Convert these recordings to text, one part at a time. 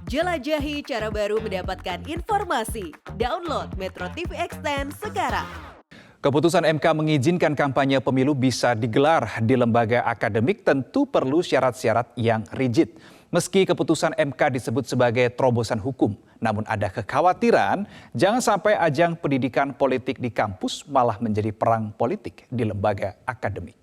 Jelajahi cara baru mendapatkan informasi. Download Metro TV Extend sekarang. Keputusan MK mengizinkan kampanye pemilu bisa digelar di lembaga akademik tentu perlu syarat-syarat yang rigid. Meski keputusan MK disebut sebagai terobosan hukum, namun ada kekhawatiran jangan sampai ajang pendidikan politik di kampus malah menjadi perang politik di lembaga akademik.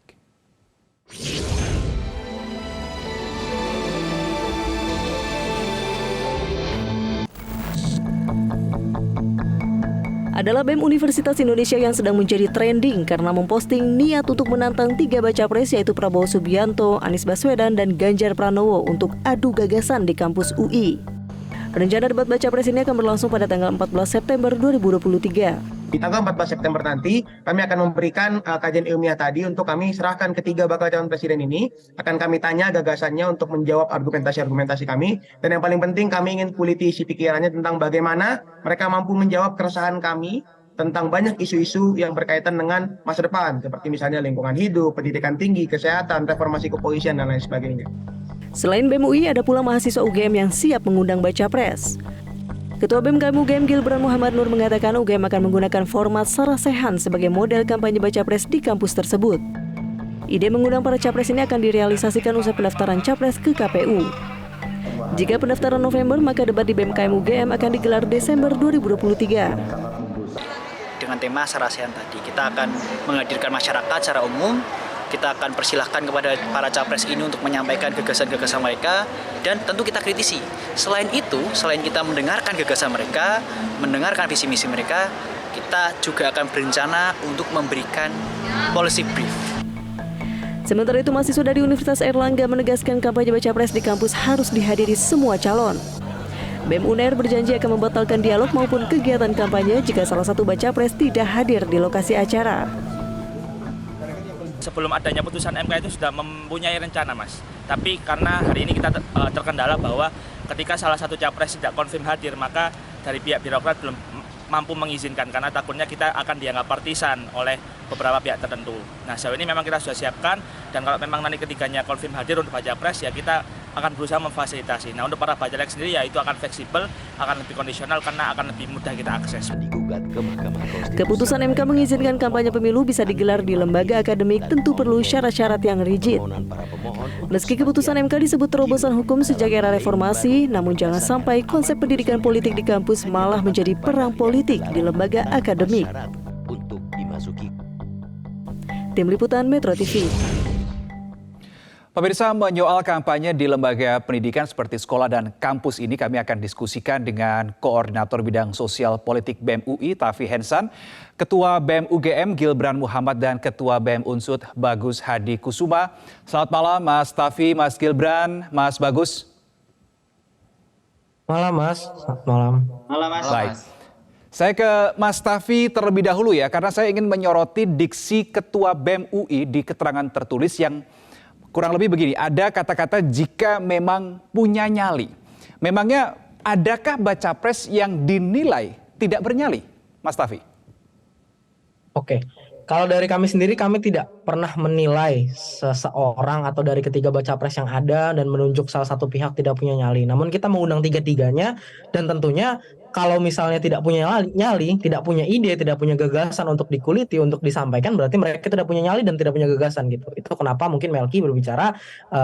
Adalah BEM Universitas Indonesia yang sedang menjadi trending karena memposting niat untuk menantang 3 baca pres yaitu Prabowo Subianto, Anies Baswedan, dan Ganjar Pranowo untuk adu gagasan di kampus UI. Rencana debat baca pres ini akan berlangsung pada tanggal 14 September 2023. Di tanggal 14 September nanti, kami akan memberikan kajian ilmiah tadi untuk kami serahkan ketiga bakal calon presiden ini. Akan kami tanya gagasannya untuk menjawab argumentasi-argumentasi kami. Dan yang paling penting, kami ingin kuliti isi pikirannya tentang bagaimana mereka mampu menjawab keresahan kami tentang banyak isu-isu yang berkaitan dengan masa depan. Seperti misalnya lingkungan hidup, pendidikan tinggi, kesehatan, reformasi kepolisian, dan lain sebagainya. Selain BEM UI, ada pula mahasiswa UGM yang siap mengundang baca pres. Ketua BEM UGM Gilbran Muhammad Nur mengatakan UGM akan menggunakan format Sarasehan sebagai model kampanye baca pres di kampus tersebut. Ide mengundang para capres ini akan direalisasikan usai pendaftaran capres ke KPU. Jika pendaftaran November, maka debat di BEM UGM akan digelar Desember 2023. Dengan tema Sarasehan tadi, kita akan menghadirkan masyarakat secara umum. Kita akan persilahkan kepada para capres ini untuk menyampaikan gagasan-gagasan mereka dan tentu kita kritisi. Selain itu, selain kita mendengarkan gagasan mereka, mendengarkan visi misi mereka, kita juga akan berencana untuk memberikan policy brief. Sementara itu, mahasiswa dari Universitas Airlangga menegaskan kampanye baca pres di kampus harus dihadiri semua calon. BEM UNER berjanji akan membatalkan dialog maupun kegiatan kampanye jika salah satu baca pres tidak hadir di lokasi acara. Sebelum adanya putusan MK itu sudah mempunyai rencana, Mas. Tapi karena hari ini kita terkendala bahwa ketika salah satu capres tidak konfirm hadir, maka dari pihak birokrat belum mampu mengizinkan karena takutnya kita akan dianggap partisan oleh beberapa pihak tertentu. Nah, sejauh ini memang kita sudah siapkan dan kalau memang nanti ketiganya konfirm hadir untuk baca pres ya kita akan berusaha memfasilitasi. Nah, untuk para bacalek sendiri ya itu akan fleksibel, akan lebih kondisional karena akan lebih mudah kita akses. Keputusan MK mengizinkan kampanye pemilu bisa digelar di lembaga akademik tentu perlu syarat-syarat yang rigid. Meski keputusan MK disebut terobosan hukum sejak era reformasi, namun jangan sampai konsep pendidikan politik di kampus malah menjadi perang politik di lembaga akademik. Tim Liputan Metro TV. Pemirsa, menyoal kampanye di lembaga pendidikan seperti sekolah dan kampus ini kami akan diskusikan dengan Koordinator Bidang Sosial Politik BEM UI, Tafi Hensan, Ketua BEM UGM Gilbran Muhammad, dan Ketua BEM Unsud Bagus Hadi Kusuma. Selamat malam Mas Tafi, Mas Gilbran, Mas Bagus. Malam Mas, selamat malam. Malam Mas. Baik. Saya ke Mas Tafi terlebih dahulu ya, karena saya ingin menyoroti diksi Ketua BEM UI di keterangan tertulis yang kurang lebih begini, ada kata-kata jika memang punya nyali. Memangnya adakah baca pres yang dinilai tidak bernyali, Mas Tafi? Oke, kalau dari kami sendiri kami tidak pernah menilai seseorang atau dari ketiga baca pres yang ada dan menunjuk salah satu pihak tidak punya nyali. Namun kita mengundang tiga-tiganya dan tentunya kalau misalnya tidak punya nyali, tidak punya ide, tidak punya gagasan untuk dikuliti, untuk disampaikan, berarti mereka tidak punya nyali dan tidak punya gagasan gitu. Itu kenapa mungkin Melki berbicara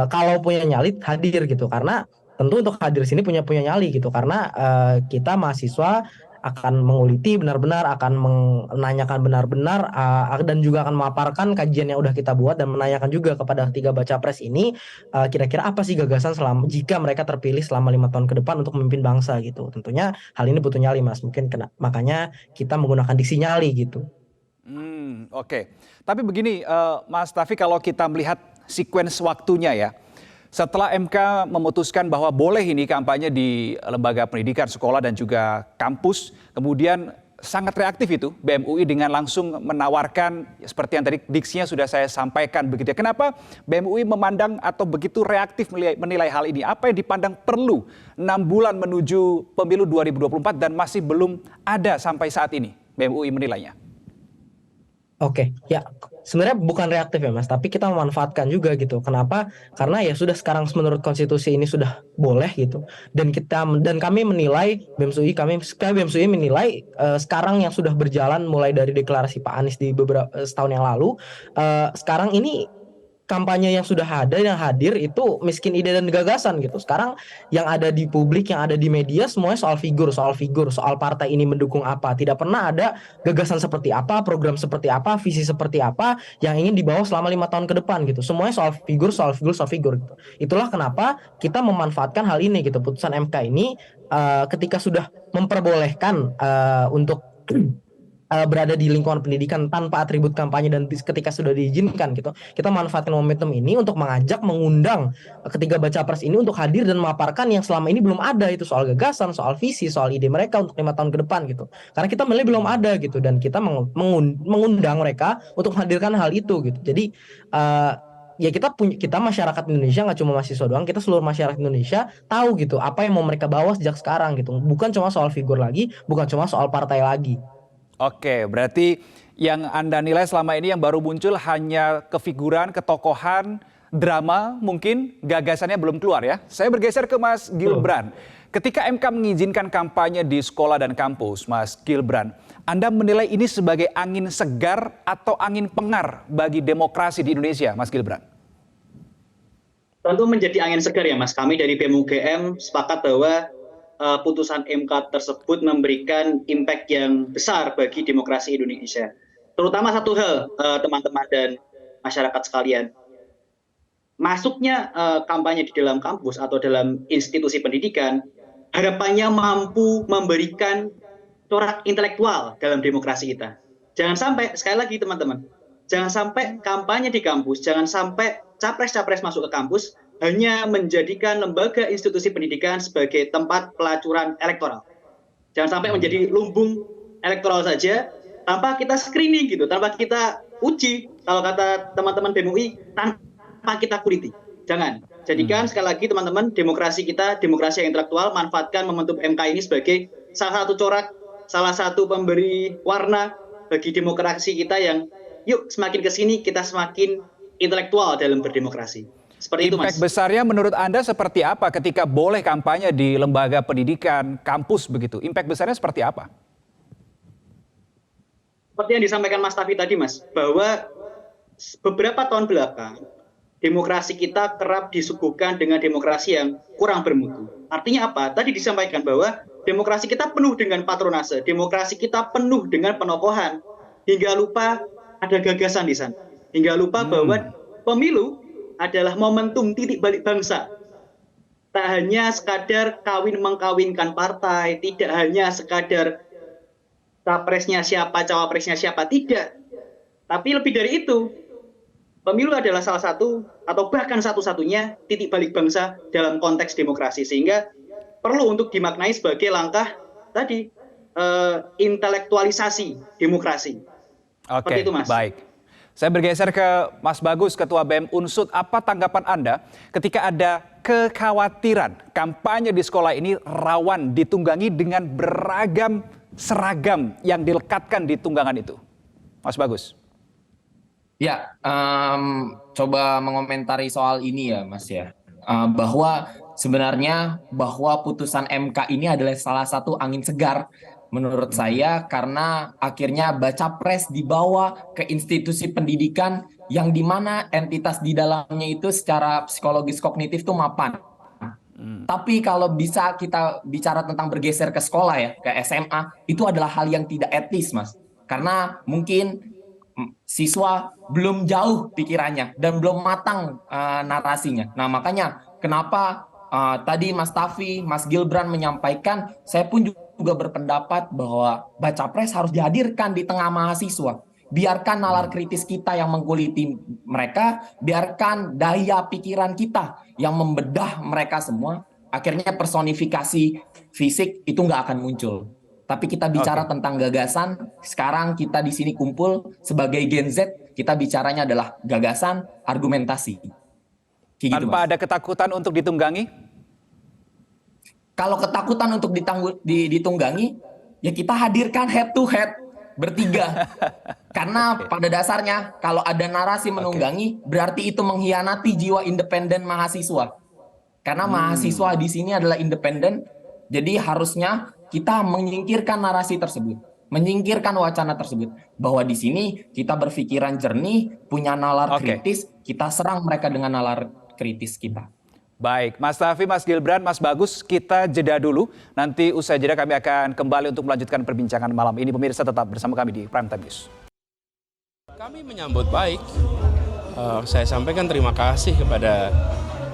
kalau punya nyali hadir gitu. Karena tentu untuk hadir sini punya nyali gitu. Karena kita mahasiswa akan menguliti benar-benar, akan menanyakan benar-benar, dan juga akan memaparkan kajian yang udah kita buat dan menanyakan juga kepada tiga baca pres ini kira-kira apa sih gagasan jika mereka terpilih selama 5 tahun ke depan untuk memimpin bangsa gitu. Tentunya hal ini butuh nyali Mas, mungkin makanya kita menggunakan diksi nyali gitu. Oke. Tapi begini Mas Tafi, kalau kita melihat sequence waktunya ya, setelah MK memutuskan bahwa boleh ini kampanye di lembaga pendidikan, sekolah dan juga kampus, kemudian sangat reaktif itu BEM UI dengan langsung menawarkan seperti yang tadi diksinya sudah saya sampaikan begitu ya. Kenapa BEM UI memandang atau begitu reaktif menilai hal ini? Apa yang dipandang perlu 6 bulan menuju pemilu 2024 dan masih belum ada sampai saat ini BEM UI menilainya? Oke, ya sebenarnya bukan reaktif ya Mas, tapi kita memanfaatkan juga gitu. Kenapa? Karena ya sudah sekarang menurut konstitusi ini sudah boleh gitu. Dan kami menilai BEMS UI menilai sekarang yang sudah berjalan mulai dari deklarasi Pak Anies di beberapa setahun yang lalu, sekarang ini kampanye yang sudah ada yang hadir itu miskin ide dan gagasan gitu. Sekarang yang ada di publik, yang ada di media semuanya soal figur, soal partai ini mendukung apa. Tidak pernah ada gagasan seperti apa, program seperti apa, visi seperti apa yang ingin dibawa selama 5 tahun ke depan gitu. Semuanya soal figur gitu. Itulah kenapa kita memanfaatkan hal ini gitu. Putusan MK ini ketika sudah memperbolehkan untuk berada di lingkungan pendidikan tanpa atribut kampanye dan ketika sudah diizinkan gitu, kita manfaatkan momentum ini untuk mengundang ketiga baca pres ini untuk hadir dan memaparkan yang selama ini belum ada, itu soal gagasan, soal visi, soal ide mereka untuk 5 tahun ke depan gitu. Karena kita melihat belum ada gitu, dan kita mengundang mereka untuk menghadirkan hal itu gitu. Jadi ya kita masyarakat Indonesia, nggak cuma mahasiswa doang, kita seluruh masyarakat Indonesia tahu gitu apa yang mau mereka bawa sejak sekarang gitu. Bukan cuma soal figur lagi, bukan cuma soal partai lagi. Oke, berarti yang Anda nilai selama ini yang baru muncul hanya kefiguran, ketokohan, drama, mungkin gagasannya belum keluar ya. Saya bergeser ke Mas Gilbran. Ketika MK mengizinkan kampanye di sekolah dan kampus, Mas Gilbran, Anda menilai ini sebagai angin segar atau angin pengar bagi demokrasi di Indonesia, Mas Gilbran? Tentu menjadi angin segar ya Mas. Kami dari BEM UGM sepakat bahwa putusan MK tersebut memberikan impact yang besar bagi demokrasi Indonesia. Terutama satu hal, teman-teman dan masyarakat sekalian. Masuknya kampanye di dalam kampus atau dalam institusi pendidikan, harapannya mampu memberikan corak intelektual dalam demokrasi kita. Jangan sampai, sekali lagi teman-teman, jangan sampai kampanye di kampus, jangan sampai capres-capres masuk ke kampus, hanya menjadikan lembaga institusi pendidikan sebagai tempat pelacuran elektoral. Jangan sampai menjadi lumbung elektoral saja, tanpa kita screening gitu, tanpa kita uji, kalau kata teman-teman BEM UI, tanpa kita kuliti. Jangan. Jadikan sekali lagi teman-teman, demokrasi kita, demokrasi yang intelektual, manfaatkan momentum MK ini sebagai salah satu corak, salah satu pemberi warna bagi demokrasi kita yang, yuk semakin kesini kita semakin intelektual dalam berdemokrasi. Seperti Impact itu, Mas. besarnya menurut Anda seperti apa ketika boleh kampanye di lembaga pendidikan, kampus begitu? Impact besarnya seperti apa? Seperti yang disampaikan Mas Tafi tadi, Mas, bahwa beberapa tahun belakang, demokrasi kita kerap disuguhkan dengan demokrasi yang kurang bermutu. Artinya apa? Tadi disampaikan bahwa demokrasi kita penuh dengan patronase, demokrasi kita penuh dengan penokohan, hingga lupa ada gagasan di sana. Hingga lupa bahwa pemilu adalah momentum titik balik bangsa. Tak hanya sekadar kawin-mengkawinkan partai, tidak hanya sekadar capresnya siapa, cawapresnya siapa, tidak. Tapi lebih dari itu, pemilu adalah salah satu atau bahkan satu-satunya titik balik bangsa dalam konteks demokrasi. Sehingga perlu untuk dimaknai sebagai langkah tadi, intelektualisasi demokrasi. Oke, Seperti itu, Mas. baik. Saya bergeser ke Mas Bagus, Ketua BEM Unsud. Apa tanggapan Anda ketika ada kekhawatiran kampanye di sekolah ini rawan ditunggangi dengan beragam seragam yang dilekatkan di tunggangan itu? Mas Bagus. Ya, coba mengomentari soal ini ya Mas ya. Bahwa sebenarnya putusan MK ini adalah salah satu angin segar menurut saya, karena akhirnya baca pres dibawa ke institusi pendidikan yang dimana entitas di dalamnya itu secara psikologis kognitif tuh mapan. Tapi kalau bisa kita bicara tentang bergeser ke sekolah ya, ke SMA, itu adalah hal yang tidak etis, Mas. Karena mungkin siswa belum jauh pikirannya dan belum matang narasinya. Nah makanya kenapa tadi Mas Tafi, Mas Gilbran menyampaikan, saya pun juga berpendapat bahwa baca pres harus dihadirkan di tengah mahasiswa. Biarkan nalar kritis kita yang mengkuliti mereka, biarkan daya pikiran kita yang membedah mereka semua. Akhirnya personifikasi fisik itu nggak akan muncul. Tapi kita bicara tentang gagasan, sekarang kita di sini kumpul sebagai Gen Z, kita bicaranya adalah gagasan, argumentasi. Gitu, Tanpa ada ketakutan untuk ditunggangi? Kalau ketakutan untuk ditunggangi, ya kita hadirkan head to head. bertiga. Karena pada dasarnya kalau ada narasi menunggangi, berarti itu mengkhianati jiwa independen mahasiswa. Karena mahasiswa di sini adalah independen, jadi harusnya kita menyingkirkan narasi tersebut, menyingkirkan wacana tersebut, bahwa di sini kita berpikiran jernih, punya nalar kritis, kita serang mereka dengan nalar kritis kita. Baik, Mas Tafi, Mas Gilbran, Mas Bagus, kita jeda dulu. Nanti usai jeda kami akan kembali untuk melanjutkan perbincangan malam ini. Pemirsa tetap bersama kami di Prime Time News. Kami menyambut baik. Saya sampaikan terima kasih kepada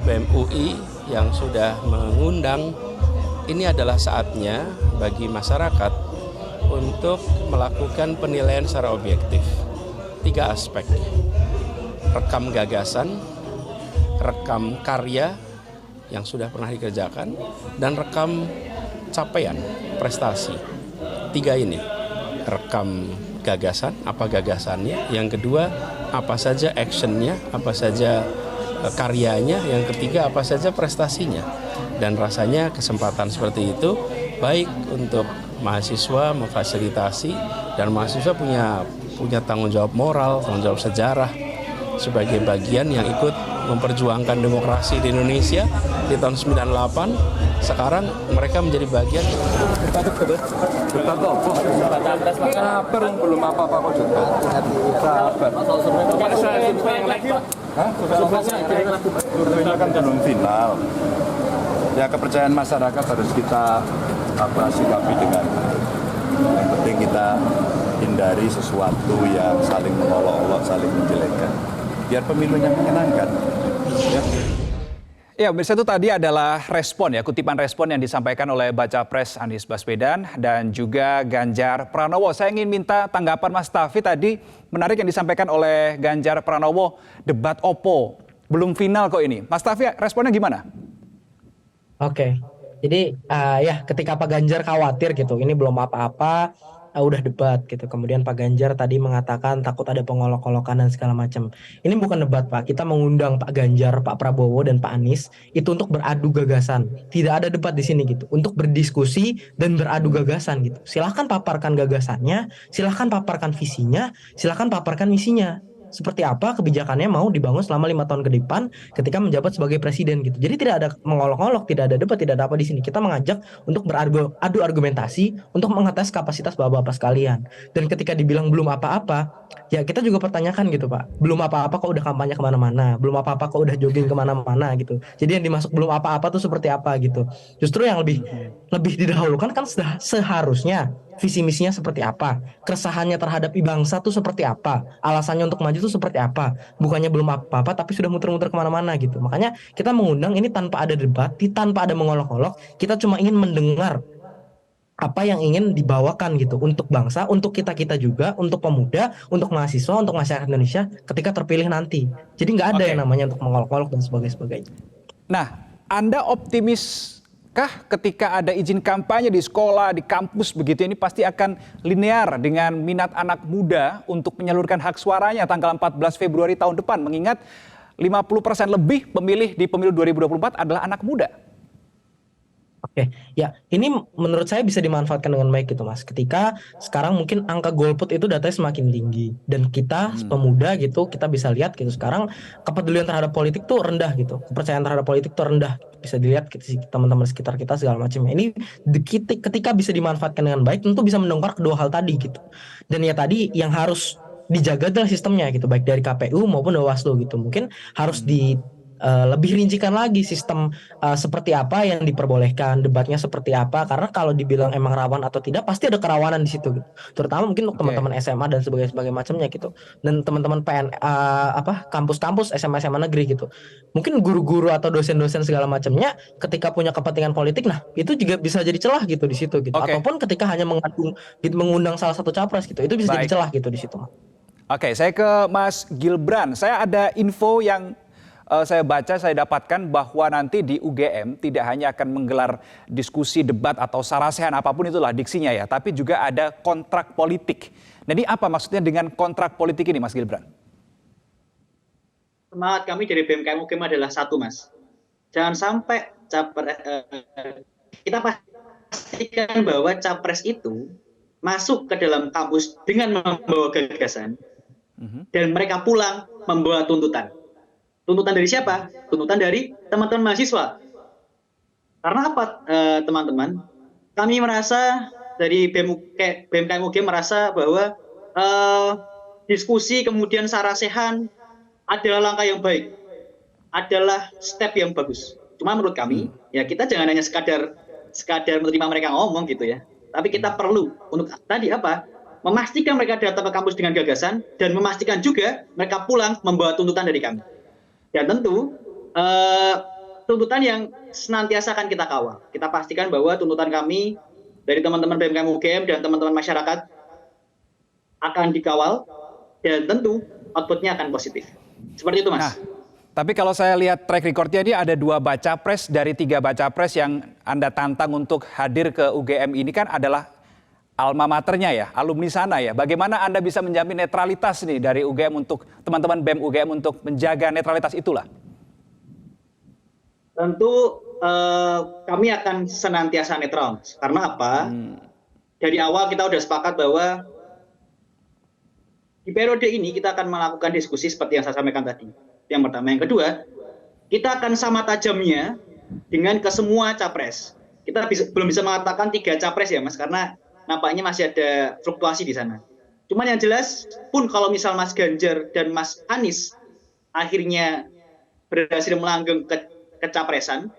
BEM UI yang sudah mengundang. Ini adalah saatnya bagi masyarakat untuk melakukan penilaian secara objektif. 3 aspek. Rekam gagasan, rekam karya yang sudah pernah dikerjakan, dan rekam capaian, prestasi. 3 ini, rekam gagasan, apa gagasannya, yang kedua, apa saja actionnya, apa saja karyanya, yang ketiga, apa saja prestasinya. Dan rasanya kesempatan seperti itu baik untuk mahasiswa memfasilitasi, dan mahasiswa punya tanggung jawab moral, tanggung jawab sejarah sebagai bagian yang ikut memperjuangkan demokrasi di Indonesia di tahun 98. Sekarang mereka menjadi bagian. Belum apa-apa kok juga. Surveinya kan belum final. Ya, kepercayaan masyarakat harus kita sikapi dengan yang penting kita hindari sesuatu yang saling mengolok-olok, saling menjelekkan. Biar pemilunya menyenangkan. Ya, pemirsa, itu tadi adalah respon ya, kutipan respon yang disampaikan oleh Baca Pres Anies Baswedan dan juga Ganjar Pranowo. Saya ingin minta tanggapan Mas Tafi tadi, menarik yang disampaikan oleh Ganjar Pranowo, debat Oppo, belum final kok ini. Mas Tafi, responnya gimana? Oke, jadi ya ketika Pak Ganjar khawatir gitu, ini belum apa-apa, udah debat gitu. Kemudian Pak Ganjar tadi mengatakan takut ada pengolok-olokan dan segala macam. Ini bukan debat, Pak. Kita mengundang Pak Ganjar, Pak Prabowo, dan Pak Anies itu untuk beradu gagasan. Tidak ada debat di sini gitu. Untuk berdiskusi dan beradu gagasan gitu. Silahkan paparkan gagasannya, silahkan paparkan visinya, silahkan paparkan misinya. Seperti apa kebijakannya mau dibangun selama 5 tahun ke depan ketika menjabat sebagai presiden gitu. Jadi tidak ada mengolok-olok, tidak ada debat, tidak ada apa di sini. Kita mengajak untuk beradu argumentasi untuk mengetes kapasitas bapak-bapak sekalian. Dan ketika dibilang belum apa-apa, ya kita juga pertanyakan gitu, Pak. Belum apa-apa kok udah kampanye kemana-mana, belum apa-apa kok udah jogging kemana-mana gitu. Jadi yang dimasuk belum apa-apa tuh seperti apa gitu. Justru yang lebih didahulukan kan seharusnya visi misinya seperti apa, keresahannya terhadap bangsa tuh seperti apa, alasannya untuk maju tuh seperti apa, bukannya belum apa-apa tapi sudah muter-muter kemana-mana gitu. Makanya kita mengundang ini tanpa ada debat, tanpa ada mengolok-olok, kita cuma ingin mendengar apa yang ingin dibawakan gitu untuk bangsa, untuk kita juga, untuk pemuda, untuk mahasiswa, untuk masyarakat Indonesia ketika terpilih nanti. Jadi nggak ada yang namanya untuk mengolok-olok dan sebagainya. Nah, Anda optimis ketika ada izin kampanye di sekolah, di kampus begitu, ini pasti akan linear dengan minat anak muda untuk menyalurkan hak suaranya tanggal 14 Februari tahun depan, mengingat 50% lebih pemilih di pemilu 2024 adalah anak muda. Oke, ya ini menurut saya bisa dimanfaatkan dengan baik gitu, Mas. Ketika sekarang mungkin angka golput itu datanya semakin tinggi dan kita pemuda gitu, kita bisa lihat gitu sekarang kepedulian terhadap politik tuh rendah gitu, kepercayaan terhadap politik tuh rendah, bisa dilihat gitu, teman-teman sekitar kita segala macamnya. Ini ketika bisa dimanfaatkan dengan baik tentu bisa mendongkrak kedua hal tadi gitu. Dan ya tadi yang harus dijaga adalah sistemnya gitu, baik dari KPU maupun Bawaslu gitu. Mungkin harus lebih rincikan lagi sistem seperti apa yang diperbolehkan, debatnya seperti apa, karena kalau dibilang emang rawan atau tidak pasti ada kerawanan di situ gitu. Terutama mungkin untuk teman-teman SMA dan sebagainya macamnya gitu. Dan teman-teman kampus-kampus SMA negeri gitu. Mungkin guru-guru atau dosen-dosen segala macamnya ketika punya kepentingan politik, nah itu juga bisa jadi celah gitu di situ gitu. Ataupun ketika hanya mengundang salah satu capres gitu, itu bisa jadi celah gitu di situ. Oke, saya ke Mas Gilbran. Saya ada info yang saya baca, saya dapatkan bahwa nanti di UGM tidak hanya akan menggelar diskusi, debat, atau sarasehan apapun itulah diksinya ya, tapi juga ada kontrak politik. Jadi apa maksudnya dengan kontrak politik ini, Mas Gilbran? Semangat kami dari BMKM UGM adalah satu, Mas. Jangan sampai kita pastikan bahwa capres itu masuk ke dalam kampus dengan membawa gagasan, dan mereka pulang membawa tuntutan. Tuntutan dari siapa? Tuntutan dari teman-teman mahasiswa. Karena apa, teman-teman? Kami merasa dari BMKM UGM merasa bahwa diskusi kemudian sarasehan adalah langkah yang baik, adalah step yang bagus. Cuma menurut kami, ya kita jangan hanya sekadar menerima mereka ngomong gitu ya. Tapi kita perlu untuk tadi apa? Memastikan mereka datang ke kampus dengan gagasan dan memastikan juga mereka pulang membawa tuntutan dari kami. Dan tentu tuntutan yang senantiasa akan kita kawal. Kita pastikan bahwa tuntutan kami dari teman-teman BMKM UGM dan teman-teman masyarakat akan dikawal dan tentu outputnya akan positif. Seperti itu, Mas. Nah, tapi kalau saya lihat track recordnya ini ada 2 baca pres dari 3 baca pres yang Anda tantang untuk hadir ke UGM ini kan adalah alma maternya ya, alumni sana ya. Bagaimana Anda bisa menjamin netralitas nih dari UGM untuk teman-teman BEM UGM untuk menjaga netralitas itulah? Tentu kami akan senantiasa netral. Karena apa? Dari awal kita sudah sepakat bahwa di periode ini kita akan melakukan diskusi seperti yang saya sampaikan tadi. Yang pertama. Yang kedua, kita akan sama tajamnya dengan ke semua capres. Kita belum bisa mengatakan 3 capres ya Mas, karena nampaknya masih ada fluktuasi di sana. Cuman yang jelas pun kalau misal Mas Ganjar dan Mas Anies akhirnya berhasil melanggeng ke kecapresan,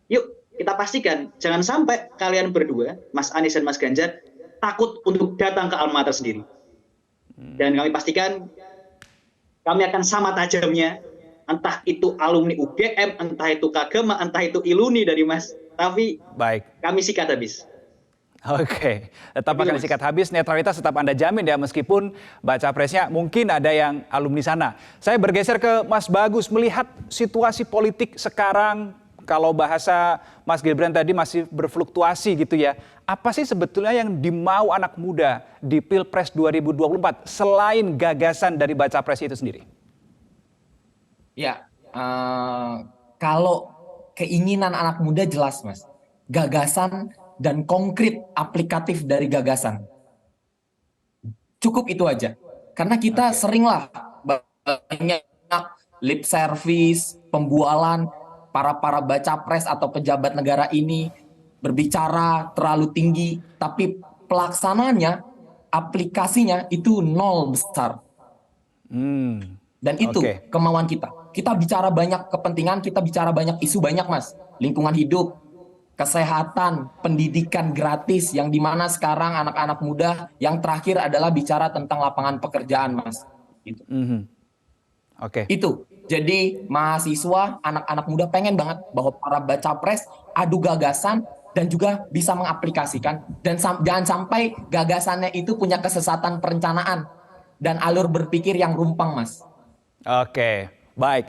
yuk kita pastikan jangan sampai kalian berdua, Mas Anies dan Mas Ganjar, takut untuk datang ke alma mater sendiri. Dan kami pastikan kami akan sama tajamnya, entah itu alumni UGM, entah itu Kagema, entah itu Iluni dari Mas Tafi. Baik. Kami sikat habis. Oke, tetap akan disikat habis, netralitas tetap Anda jamin ya meskipun baca presnya mungkin ada yang alumni sana. Saya bergeser ke Mas Bagus, melihat situasi politik sekarang, kalau bahasa Mas Gibran tadi masih berfluktuasi gitu ya. Apa sih sebetulnya yang dimau anak muda di Pilpres 2024 selain gagasan dari baca pres itu sendiri? Ya, kalau keinginan anak muda jelas Mas, gagasan dan konkret aplikatif dari gagasan. Cukup itu aja. Karena kita seringlah banyak lip service, pembualan, para baca pres atau pejabat negara ini berbicara terlalu tinggi, tapi pelaksananya, aplikasinya itu nol besar. Dan itu kemauan kita. Kita bicara banyak kepentingan, kita bicara banyak isu banyak Mas. Lingkungan hidup, kesehatan, pendidikan gratis, yang dimana sekarang anak-anak muda yang terakhir adalah bicara tentang lapangan pekerjaan Mas. Gitu. Itu. Jadi mahasiswa, anak-anak muda pengen banget bahwa para baca pres adu gagasan dan juga bisa mengaplikasikan. Dan jangan sampai gagasannya itu punya kesesatan perencanaan dan alur berpikir yang rumpang Mas. Oke, baik.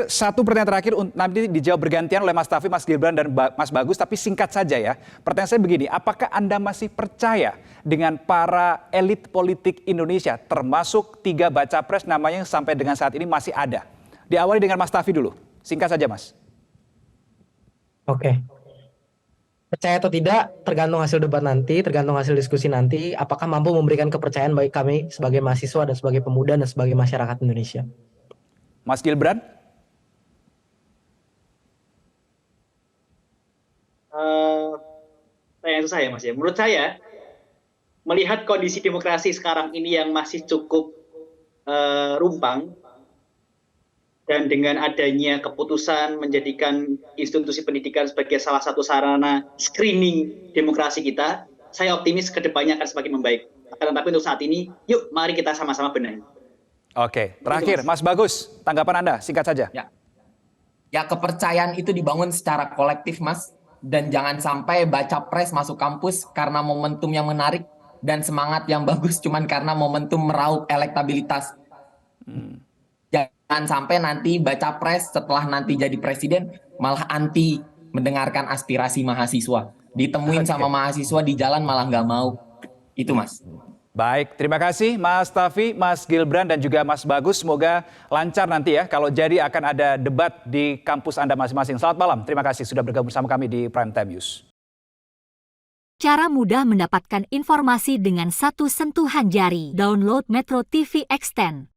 Satu pertanyaan terakhir nanti dijawab bergantian oleh Mas Tafi, Mas Gibran, dan Mas Bagus, tapi singkat saja ya. Pertanyaan saya begini, apakah Anda masih percaya dengan para elit politik Indonesia, termasuk 3 baca pres namanya yang sampai dengan saat ini masih ada? Diawali dengan Mas Tafi dulu, singkat saja Mas. Oke. Percaya atau tidak, tergantung hasil debat nanti, tergantung hasil diskusi nanti, apakah mampu memberikan kepercayaan bagi kami sebagai mahasiswa dan sebagai pemuda dan sebagai masyarakat Indonesia. Mas Gibran? Pertanyaan susah ya Mas ya. Menurut saya, melihat kondisi demokrasi sekarang ini yang masih cukup rumpang, dan dengan adanya keputusan menjadikan institusi pendidikan sebagai salah satu sarana screening demokrasi kita, saya optimis ke depannya akan semakin membaik. Akan tetapi untuk saat ini, yuk mari kita sama-sama benahi. Oke, terakhir Mas Bagus, tanggapan Anda singkat saja. Ya, kepercayaan itu dibangun secara kolektif Mas, dan jangan sampai baca pres masuk kampus karena momentum yang menarik dan semangat yang bagus cuman karena momentum meraup elektabilitas. Jangan sampai nanti baca pres setelah nanti jadi presiden malah anti mendengarkan aspirasi mahasiswa. Ditemuin sama mahasiswa di jalan malah nggak mau. Itu Mas. Baik, terima kasih Mas Tafi, Mas Gibran, dan juga Mas Bagus. Semoga lancar nanti ya. Kalau jadi akan ada debat di kampus Anda masing-masing. Selamat malam, terima kasih sudah bergabung bersama kami di Prime Time News. Cara mudah mendapatkan informasi dengan satu sentuhan jari. Download Metro TV Extend.